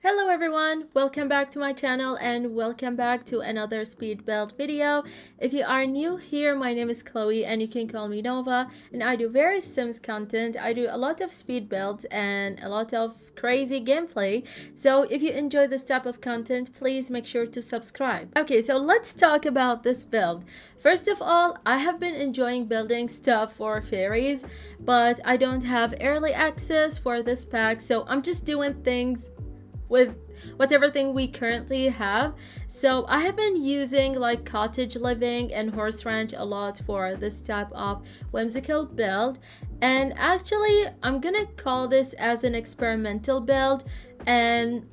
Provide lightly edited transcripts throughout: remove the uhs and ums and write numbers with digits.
Hello everyone, welcome back to my channel and welcome back to another speed build video. If you are new here, my name is Chloe and you can call me Nova, and I do various Sims content. I do a lot of speed builds and a lot of crazy gameplay. So if you enjoy this type of content, please make sure to subscribe. Okay, so let's talk about this build. First of all, I have been enjoying building stuff for fairies, but I don't have early access for this pack, so I'm just doing things with whatever thing we currently have. So I have been using like cottage living and horse ranch a lot for this type of whimsical build, and actually I'm gonna call this as an experimental build. And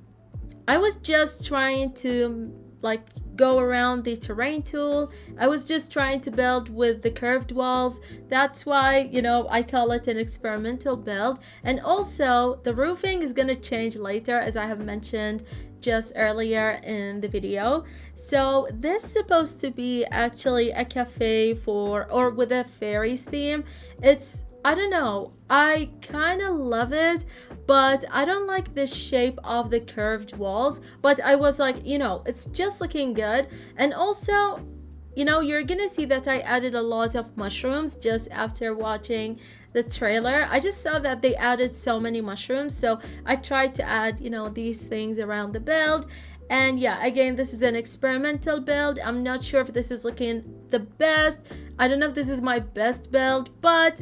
I was just trying to like go around the terrain tool. I was just trying to build with the curved walls. That's why, I call it an experimental build. And also the roofing is going to change later, as I have mentioned just earlier in the video. So this is supposed to be actually a cafe or with a fairies theme. I don't know, I kind of love it, but I don't like the shape of the curved walls. But I was like, it's just looking good. And also, you're gonna see that I added a lot of mushrooms just after watching the trailer. I just saw that they added so many mushrooms, so I tried to add, these things around the build. And yeah, again, this is an experimental build. I'm not sure if this is looking the best. I don't know if this is my best build, but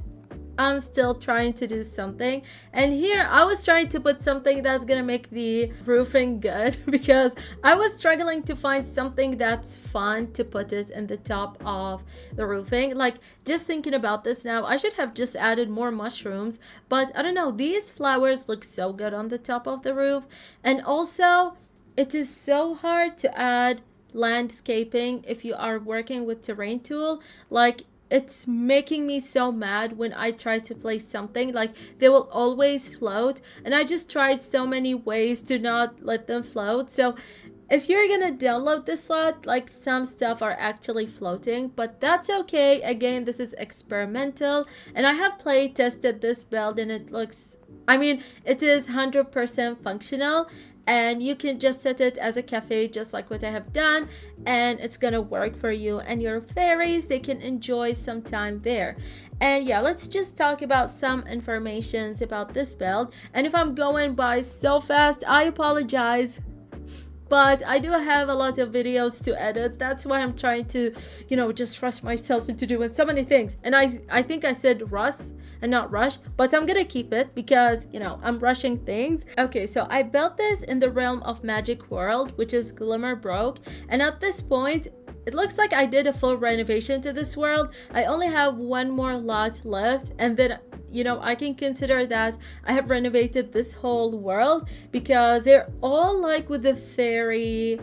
I'm still trying to do something. And here I was trying to put something that's gonna make the roofing good because I was struggling to find something that's fun to put it in the top of the roofing. Like, just thinking about this now, I should have just added more mushrooms, but I don't know, these flowers look so good on the top of the roof. And also, it is so hard to add landscaping if you are working with terrain tool. Like, it's making me so mad when I try to place something, like they will always float, and I just tried so many ways to not let them float. So if you're gonna download this slot, like some stuff are actually floating, but that's okay. Again, this is experimental, and I have play tested this build and it looks, it is 100% functional. And you can just set it as a cafe just like what I have done, and it's gonna work for you and your fairies. They can enjoy some time there. And yeah, let's just talk about some informations about this build. And if I'm going by so fast, I apologize, but I do have a lot of videos to edit. That's why I'm trying to, just rush myself into doing so many things. And I think I said rush and not rush, but I'm gonna keep it because, I'm rushing things. Okay, so I built this in the realm of Magic World, which is Glimmer Broke. And at this point, it looks like I did a full renovation to this world. I only have one more lot left, and then I can consider that I have renovated this whole world because they're all like with the fairy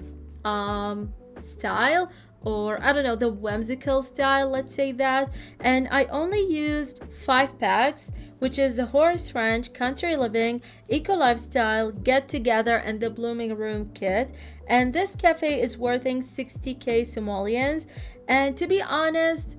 style, or I don't know, the whimsical style, let's say that. And I only used 5 packs, which is the Horse Ranch, Country Living, Eco Lifestyle, Get Together, and the Blooming Room kit. And this cafe is worth 60k simoleons. And to be honest,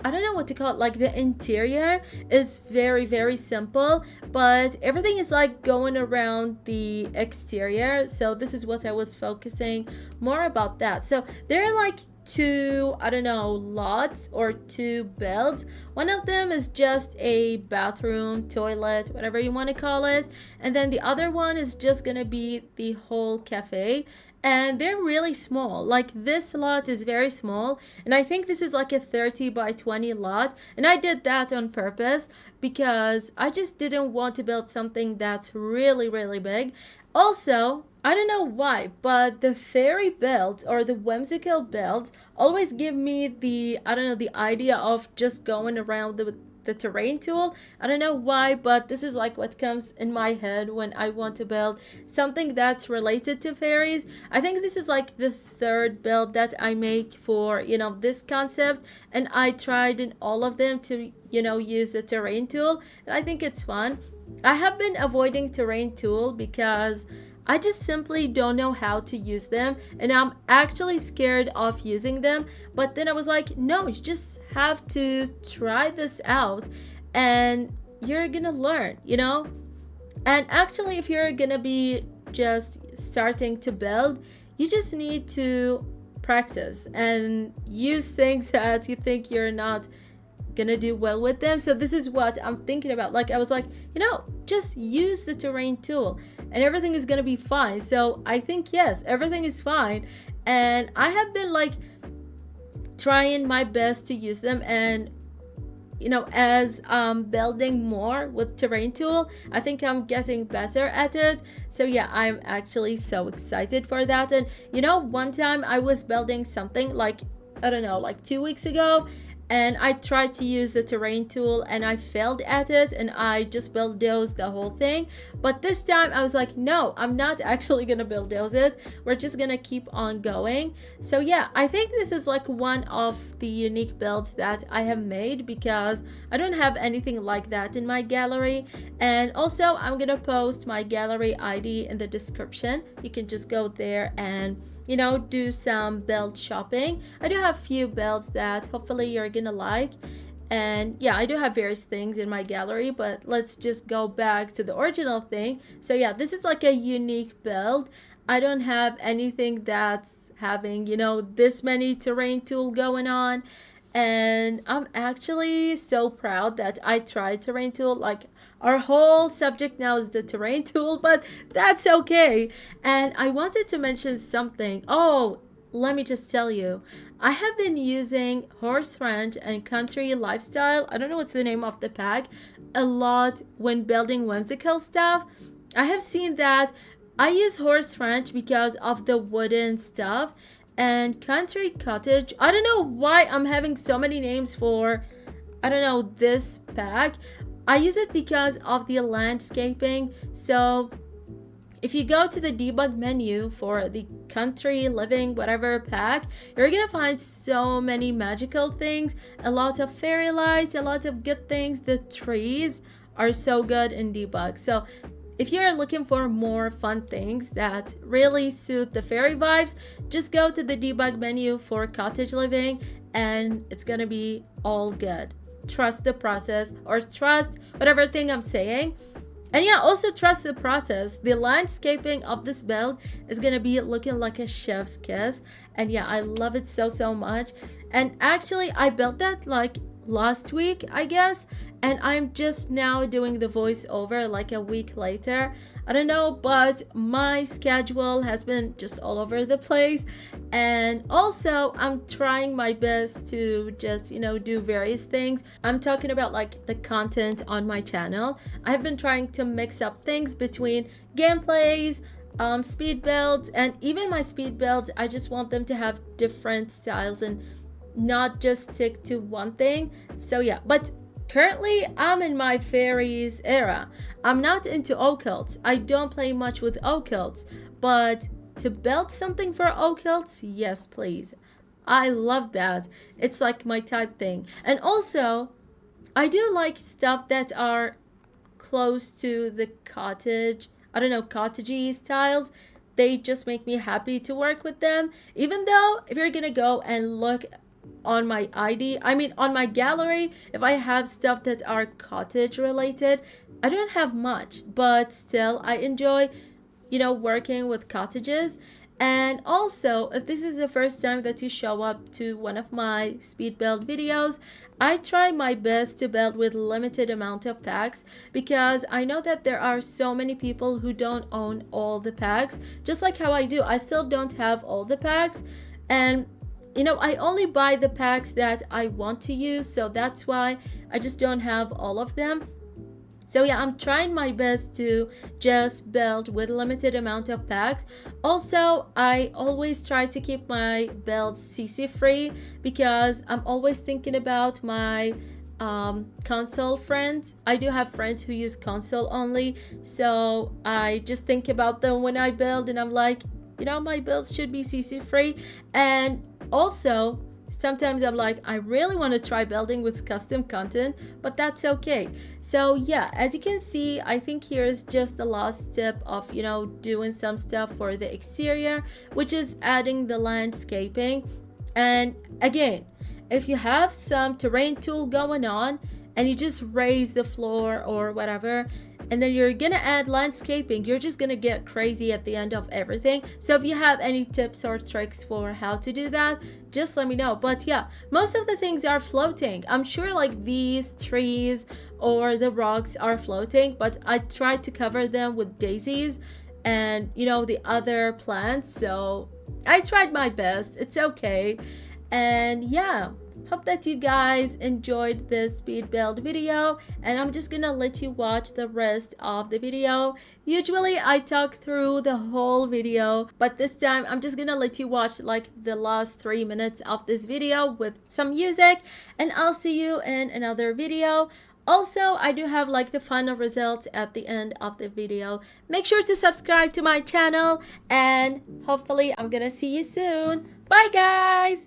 I don't know what to call it, like the interior is very, very simple, but everything is like going around the exterior. So this is what I was focusing more about that. So there are like 2, I don't know, lots or 2 builds. One of them is just a bathroom, toilet, whatever you want to call it. And then the other one is just gonna be the whole cafe. And they're really small. Like, this lot is very small, and I think this is like a 30 by 20 lot, and I did that on purpose because I just didn't want to build something that's really, really big. Also, I don't know why, but the fairy builds or the whimsical builds always give me the, I don't know, the idea of just going around the terrain tool. I don't know why, but this is like what comes in my head when I want to build something that's related to fairies. I think this is like the 3rd build that I make for, this concept, and I tried in all of them to, use the terrain tool, and I think it's fun. I have been avoiding terrain tool because I just simply don't know how to use them, and I'm actually scared of using them. But then I was like, no, you just have to try this out and you're gonna learn, And actually, if you're gonna be just starting to build, you just need to practice and use things that you think you're not gonna do well with them. So this is what I'm thinking about. Like, I was like, just use the terrain tool and everything is gonna be fine. So I think, yes, everything is fine. And I have been like trying my best to use them, and as building more with terrain tool, I think I'm getting better at it. So yeah, I'm actually so excited for that. And one time I was building something like, I don't know, like 2 weeks ago, and I tried to use the terrain tool and I failed at it, and I just bulldozed the whole thing. But this time I was like, no, I'm not actually gonna bulldoze it, we're just gonna keep on going. So yeah, I think this is like one of the unique builds that I have made, because I don't have anything like that in my gallery. And also, I'm gonna post my gallery ID in the description. You can just go there and do some build shopping. I do have few builds that hopefully you're gonna like. And yeah, I do have various things in my gallery, but let's just go back to the original thing. So yeah, this is like a unique build. I don't have anything that's having, this many terrain tool going on. And I'm actually so proud that I tried terrain tool. Like, our whole subject now is the terrain tool, but that's okay. And I wanted to mention something. Oh, let me just tell you, I have been using Horse Ranch and Country Lifestyle, I don't know what's the name of the pack, a lot when building Whimsical stuff. I have seen that I use Horse Ranch because of the wooden stuff, and Country Cottage, I don't know why I'm having so many names for, I don't know, this pack. I use it because of the landscaping. So if you go to the debug menu for the country living whatever pack, you're gonna find so many magical things, a lot of fairy lights, a lot of good things. The trees are so good in debug. So if you're looking for more fun things that really suit the fairy vibes, just go to the debug menu for cottage living and it's gonna be all good. Trust the process, or trust whatever thing I'm saying. And yeah, also trust the process. The landscaping of this build is gonna be looking like a chef's kiss. And yeah, I love it so much. And actually, I built that like last week, I guess. And I'm just now doing the voiceover like a week later. I don't know, but my schedule has been just all over the place. And also, I'm trying my best to just, do various things. I'm talking about like the content on my channel. I've been trying to mix up things between gameplays, speed builds, and even my speed builds, I just want them to have different styles and not just stick to one thing. So yeah, but currently, I'm in my fairies era. I'm not into occults. I don't play much with occults, but to build something for occults, yes, please. I love that. It's like my type thing. And also, I do like stuff that are close to the cottage, I don't know, cottagey styles. They just make me happy to work with them. Even though, if you're gonna go and look on my ID, I mean on my gallery, if I have stuff that are cottage related, I don't have much, but still I enjoy working with cottages. And also, if this is the first time that you show up to one of my speed build videos, I try my best to build with limited amount of packs, because I know that there are so many people who don't own all the packs, just like how I do. I still don't have all the packs, and I only buy the packs that I want to use, so that's why I just don't have all of them. So yeah, I'm trying my best to just build with limited amount of packs. Also, I always try to keep my builds CC free, because I'm always thinking about my console friends. I do have friends who use console only, so I just think about them when I build, and I'm like, my builds should be CC free. And also, sometimes I'm like, I really want to try building with custom content, but that's okay. So yeah, as you can see, I think here's just the last step of, doing some stuff for the exterior, which is adding the landscaping. And again, if you have some terrain tool going on and you just raise the floor or whatever, and then you're gonna add landscaping, you're just gonna get crazy at the end of everything. So if you have any tips or tricks for how to do that, just let me know. But yeah, most of the things are floating. I'm sure like these trees or the rocks are floating, but I tried to cover them with daisies and the other plants. So I tried my best. It's okay. And yeah, hope that you guys enjoyed this speed build video, and I'm just gonna let you watch the rest of the video. Usually I talk through the whole video, but this time I'm just gonna let you watch like the last 3 minutes of this video with some music, and I'll see you in another video. Also, I do have like the final results at the end of the video. Make sure to subscribe to my channel, and hopefully I'm gonna see you soon. Bye guys!